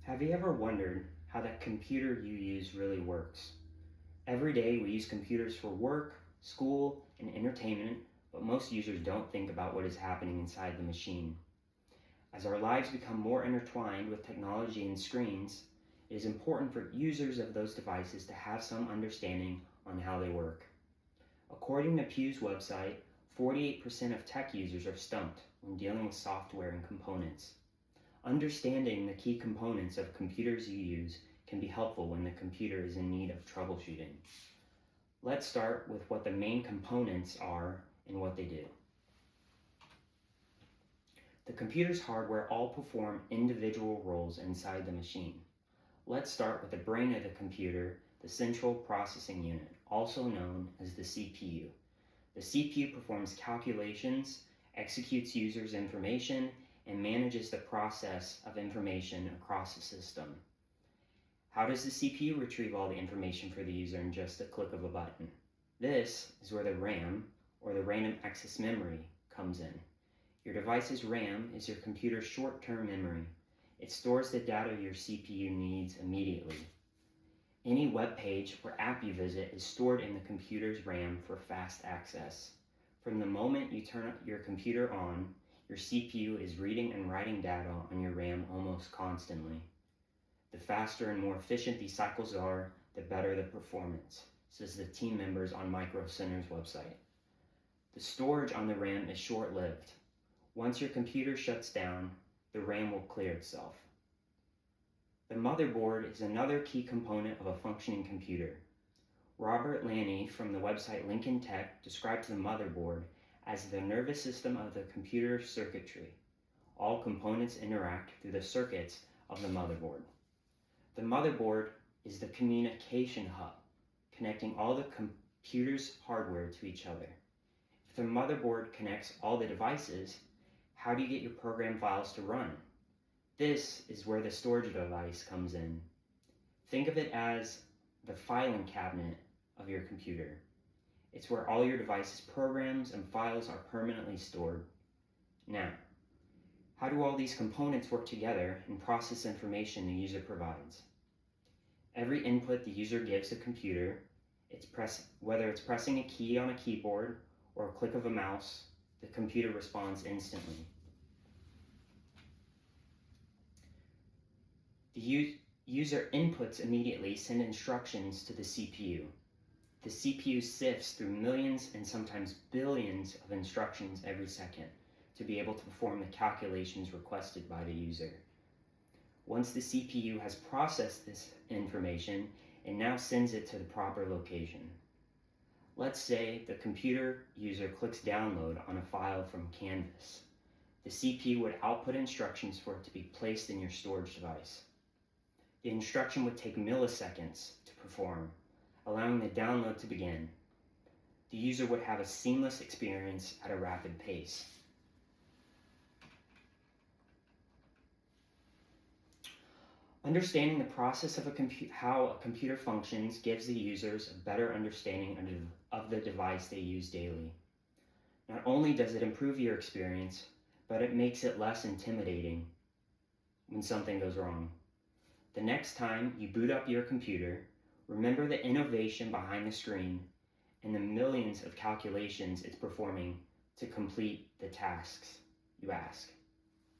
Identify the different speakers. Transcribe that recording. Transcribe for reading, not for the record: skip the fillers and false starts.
Speaker 1: Have you ever wondered how that computer you use really works? Every day we use computers for work, school, and entertainment, but most users don't think about what is happening inside the machine. As our lives become more intertwined with technology and screens, it is important for users of those devices to have some understanding on how they work. According to Pew's website, 48% of tech users are stumped when dealing with software and components. Understanding the key components of computers you use can be helpful when the computer is in need of troubleshooting. Let's start with what the main components are and what they do. The computer's hardware all perform individual roles inside the machine. Let's start with the brain of the computer, the central processing unit, also known as the CPU. The CPU performs calculations, executes users' information, and manages the process of information across the system. How does the CPU retrieve all the information for the user in just a click of a button? This is where the RAM, or the random access memory, comes in. Your device's RAM is your computer's short-term memory. It stores the data your CPU needs immediately. Any web page or app you visit is stored in the computer's RAM for fast access. From the moment you turn your computer on, your CPU is reading and writing data on your RAM almost constantly. The faster and more efficient these cycles are, the better the performance, says the team members on Micro Center's website. The storage on the RAM is short-lived. Once your computer shuts down, the RAM will clear itself. The motherboard is another key component of a functioning computer. Robert Laney from the website Lincoln Tech described the motherboard as the nervous system of the computer circuitry. All components interact through the circuits of the motherboard. The motherboard is the communication hub, connecting all the computer's hardware to each other. If the motherboard connects all the devices, how do you get your program files to run? This is where the storage device comes in. Think of it as the filing cabinet of your computer. It's where all your device's programs and files are permanently stored. Now, how do all these components work together and process information the user provides? Every input the user gives the computer, whether it's pressing a key on a keyboard or a click of a mouse, the computer responds instantly. The user inputs immediately send instructions to the CPU. The CPU sifts through millions and sometimes billions of instructions every second to be able to perform the calculations requested by the user. Once the CPU has processed this information, it now sends it to the proper location. Let's say the computer user clicks download on a file from Canvas. The CPU would output instructions for it to be placed in your storage device. The instruction would take milliseconds to perform, allowing the download to begin. The user would have a seamless experience at a rapid pace. Understanding the process of how a computer functions gives the users a better understanding of the device they use daily. Not only does it improve your experience, but it makes it less intimidating when something goes wrong. The next time you boot up your computer, remember the innovation behind the screen and the millions of calculations it's performing to complete the tasks you ask.